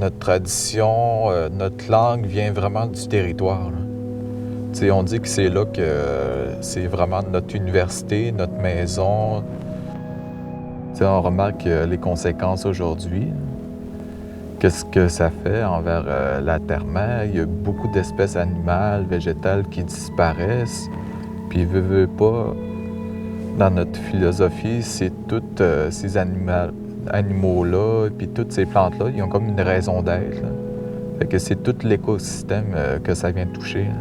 notre tradition, notre langue vient vraiment du territoire. Là. On dit que c'est là que c'est vraiment notre université, notre maison. On remarque les conséquences aujourd'hui. Qu'est-ce que ça fait envers la terre-mère? Il y a beaucoup d'espèces animales, végétales qui disparaissent. Puis, veut pas, dans notre philosophie, c'est tous ces animaux-là, puis toutes ces plantes-là, ils ont comme une raison d'être. Là. Fait que c'est tout l'écosystème que ça vient toucher. Là.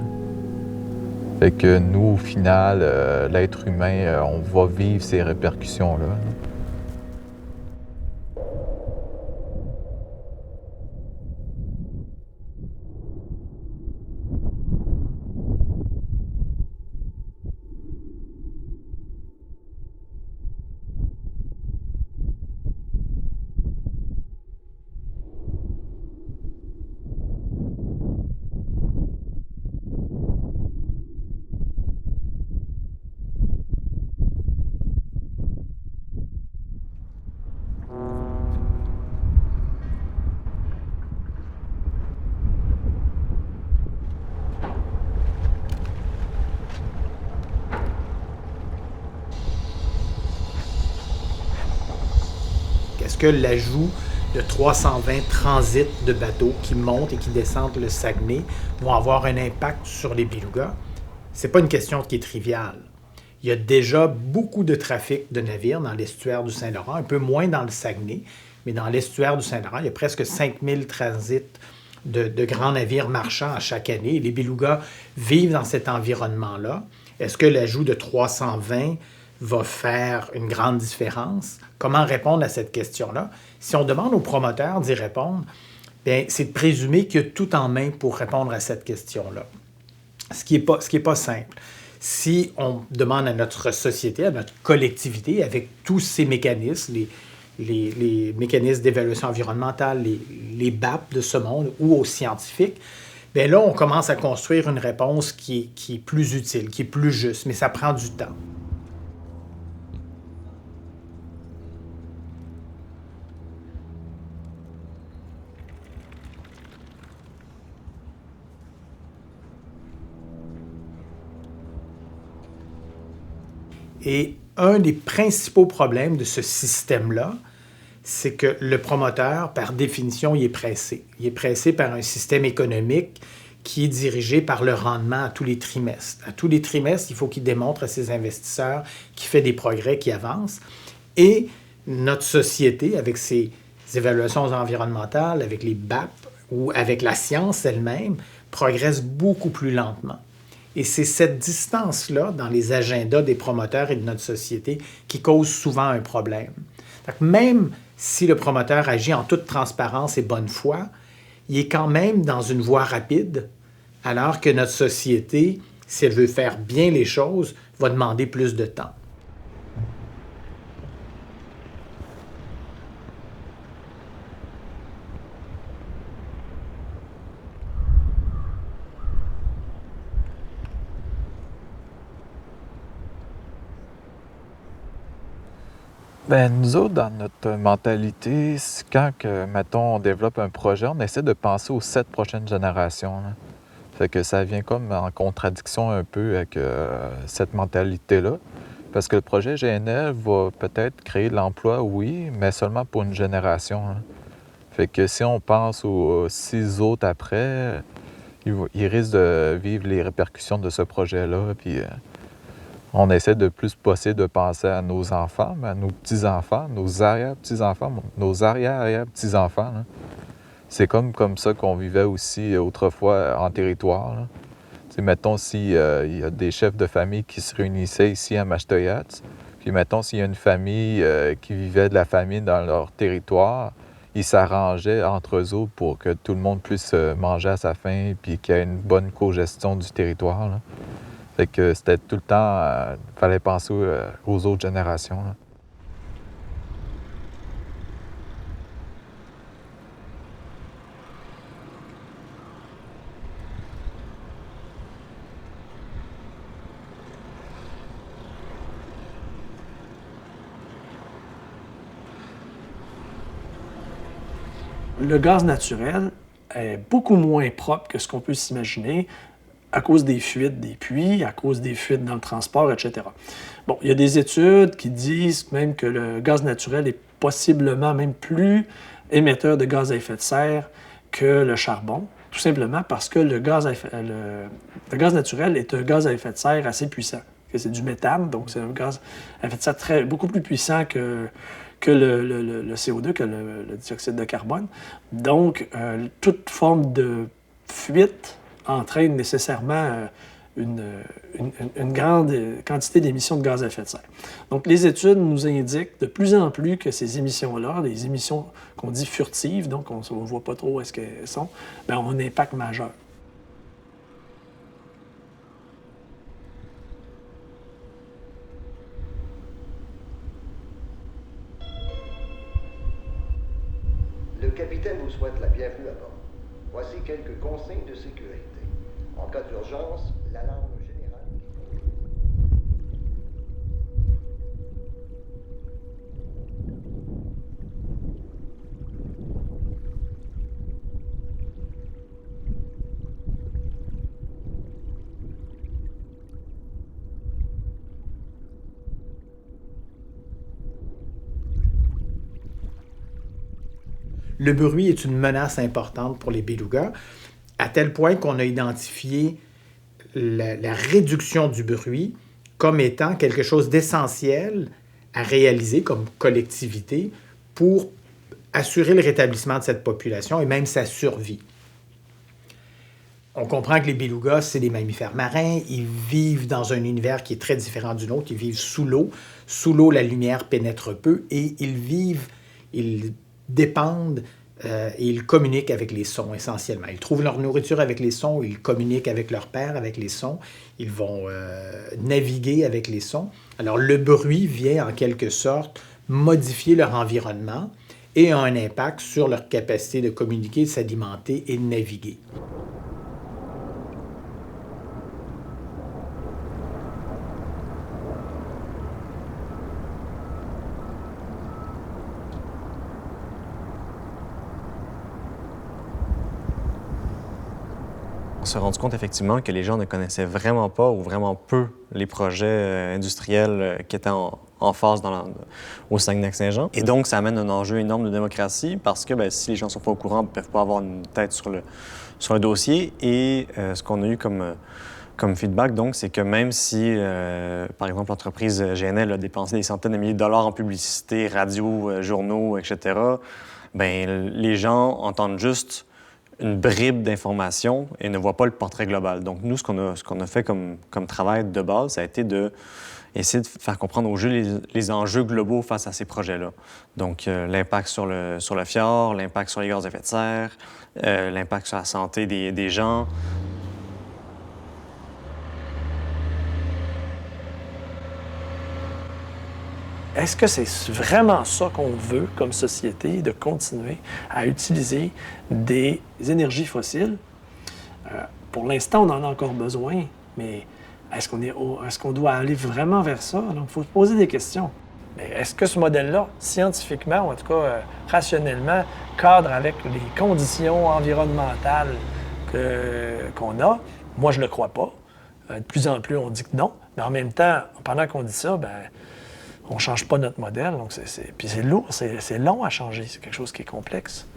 Fait que nous, au final, l'être humain, on va vivre ces répercussions-là. Là. Est-ce que l'ajout de 320 transits de bateaux qui montent et qui descendent le Saguenay vont avoir un impact sur les belugas? C'est pas une question qui est triviale. Il y a déjà beaucoup de trafic de navires dans l'estuaire du Saint-Laurent, un peu moins dans le Saguenay, mais dans l'estuaire du Saint-Laurent, il y a presque 5000 transits de grands navires marchands à chaque année. Les belugas vivent dans cet environnement-là. Est-ce que l'ajout de 320 va faire une grande différence? Comment répondre à cette question-là? Si on demande aux promoteurs d'y répondre, bien, c'est de présumer qu'il y a tout en main pour répondre à cette question-là. Ce qui est pas simple. Si on demande à notre société, à notre collectivité, avec tous ces mécanismes, les mécanismes d'évaluation environnementale, les BAP de ce monde, ou aux scientifiques, bien là, on commence à construire une réponse qui est plus utile, qui est plus juste, mais ça prend du temps. Et un des principaux problèmes de ce système-là, c'est que le promoteur, par définition, il est pressé. Il est pressé par un système économique qui est dirigé par le rendement à tous les trimestres. À tous les trimestres, il faut qu'il démontre à ses investisseurs qu'il fait des progrès, qu'il avance. Et notre société, avec ses évaluations environnementales, avec les BAP ou avec la science elle-même, progresse beaucoup plus lentement. Et c'est cette distance-là dans les agendas des promoteurs et de notre société qui cause souvent un problème. Donc, même si le promoteur agit en toute transparence et bonne foi, il est quand même dans une voie rapide, alors que notre société, si elle veut faire bien les choses, va demander plus de temps. Ben, nous autres, dans notre mentalité, quand que, mettons, on développe un projet, on essaie de penser aux 7 prochaines générations. Là. Fait que ça vient comme en contradiction un peu avec cette mentalité-là. Parce que le projet GNL va peut-être créer de l'emploi, oui, mais seulement pour une génération. Là. Fait que si on pense aux 6 autres après, ils risquent de vivre les répercussions de ce projet-là. Puis on essaie de plus possible de penser à nos enfants, à nos petits-enfants, nos arrière-petits-enfants, nos arrière-arrière-petits-enfants. Là. C'est comme ça qu'on vivait aussi autrefois en territoire. Là. Mettons s'il y a des chefs de famille qui se réunissaient ici à Machtoyats, puis mettons s'il y a une famille qui vivait de la famine dans leur territoire, ils s'arrangeaient entre eux autres pour que tout le monde puisse manger à sa faim puis qu'il y ait une bonne cogestion du territoire. Là. Fait que c'était tout le temps, fallait penser aux autres générations. Là. le gaz naturel est beaucoup moins propre que ce qu'on peut s'imaginer à cause des fuites des puits, à cause des fuites dans le transport, etc. Bon, il y a des études qui disent même que le gaz naturel est possiblement même plus émetteur de gaz à effet de serre que le charbon, tout simplement parce que le gaz naturel est un gaz à effet de serre assez puissant. C'est du méthane, donc c'est un gaz à effet de serre beaucoup plus puissant que le CO2, que le dioxyde de carbone. Donc, toute forme de fuite entraîne nécessairement une grande quantité d'émissions de gaz à effet de serre. Donc, les études nous indiquent de plus en plus que ces émissions-là, les émissions qu'on dit furtives, donc on ne voit pas trop où est-ce qu'elles sont, bien, ont un impact majeur. Le capitaine vous souhaite la bienvenue à bord. Voici quelques consignes de sécurité. En cas d'urgence, l'alarme générale... Le bruit est une menace importante pour les belugas, à tel point qu'on a identifié la réduction du bruit comme étant quelque chose d'essentiel à réaliser comme collectivité pour assurer le rétablissement de cette population et même sa survie. On comprend que les belugas, c'est des mammifères marins. Ils vivent dans un univers qui est très différent du nôtre. Ils vivent sous l'eau. Sous l'eau, la lumière pénètre peu et ils dépendent et ils communiquent avec les sons essentiellement. Ils trouvent leur nourriture avec les sons, ils communiquent avec leur père avec les sons, ils vont naviguer avec les sons. Alors le bruit vient en quelque sorte modifier leur environnement et a un impact sur leur capacité de communiquer, de s'alimenter et de naviguer. On s'est rendu compte effectivement que les gens ne connaissaient vraiment pas ou vraiment peu les projets industriels qui étaient en phase au Saguenay-Lac-Saint-Jean. Et donc, ça amène un enjeu énorme de démocratie parce que si les gens ne sont pas au courant, ils ne peuvent pas avoir une tête sur le dossier. Et ce qu'on a eu comme feedback, donc, c'est que même si, par exemple, l'entreprise GNL a dépensé des centaines de milliers de dollars en publicité, radio, journaux, etc., bien, les gens entendent juste une bribe d'informations et ne voient pas le portrait global. Donc, nous, ce qu'on a fait comme travail de base, ça a été d'essayer de faire comprendre aux jeux les enjeux globaux face à ces projets-là. Donc, l'impact sur le fjord, l'impact sur les gaz à effet de serre, l'impact sur la santé des gens. Est-ce que c'est vraiment ça qu'on veut comme société, de continuer à utiliser des énergies fossiles? Pour l'instant, on en a encore besoin, mais est-ce qu'on doit aller vraiment vers ça? Donc, il faut se poser des questions. Mais est-ce que ce modèle-là, scientifiquement, ou en tout cas rationnellement, cadre avec les conditions environnementales qu'on a? Moi, je ne le crois pas. De plus en plus, on dit que non. Mais en même temps, pendant qu'on dit ça, on ne change pas notre modèle, donc puis c'est lourd, c'est long à changer, c'est quelque chose qui est complexe.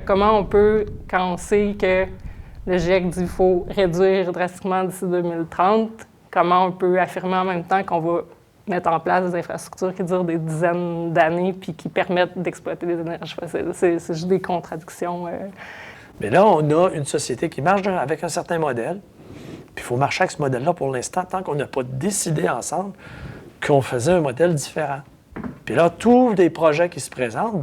Comment on peut, quand on sait que le GIEC dit qu'il faut réduire drastiquement d'ici 2030, comment on peut affirmer en même temps qu'on va mettre en place des infrastructures qui durent des dizaines d'années puis qui permettent d'exploiter les énergies fossiles? C'est juste des contradictions. Mais là, on a une société qui marche avec un certain modèle, puis il faut marcher avec ce modèle-là pour l'instant, tant qu'on n'a pas décidé ensemble qu'on faisait un modèle différent. Puis là, tous les projets qui se présentent,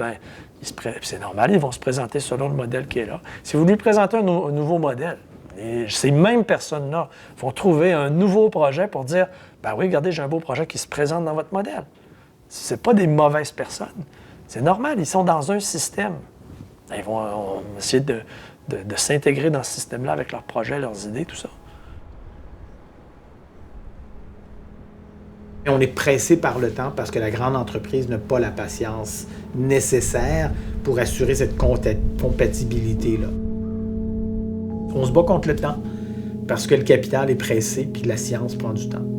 c'est normal, ils vont se présenter selon le modèle qui est là. Si vous lui présentez un nouveau modèle, Et ces mêmes personnes-là vont trouver un nouveau projet pour dire « Ben oui, regardez, j'ai un beau projet qui se présente dans votre modèle. » Ce pas des mauvaises personnes. C'est normal, ils sont dans un système. Ils vont essayer de s'intégrer dans ce système-là avec leurs projets, leurs idées, tout ça. On est pressé par le temps parce que la grande entreprise n'a pas la patience nécessaire pour assurer cette compatibilité-là. On se bat contre le temps parce que le capital est pressé puis la science prend du temps.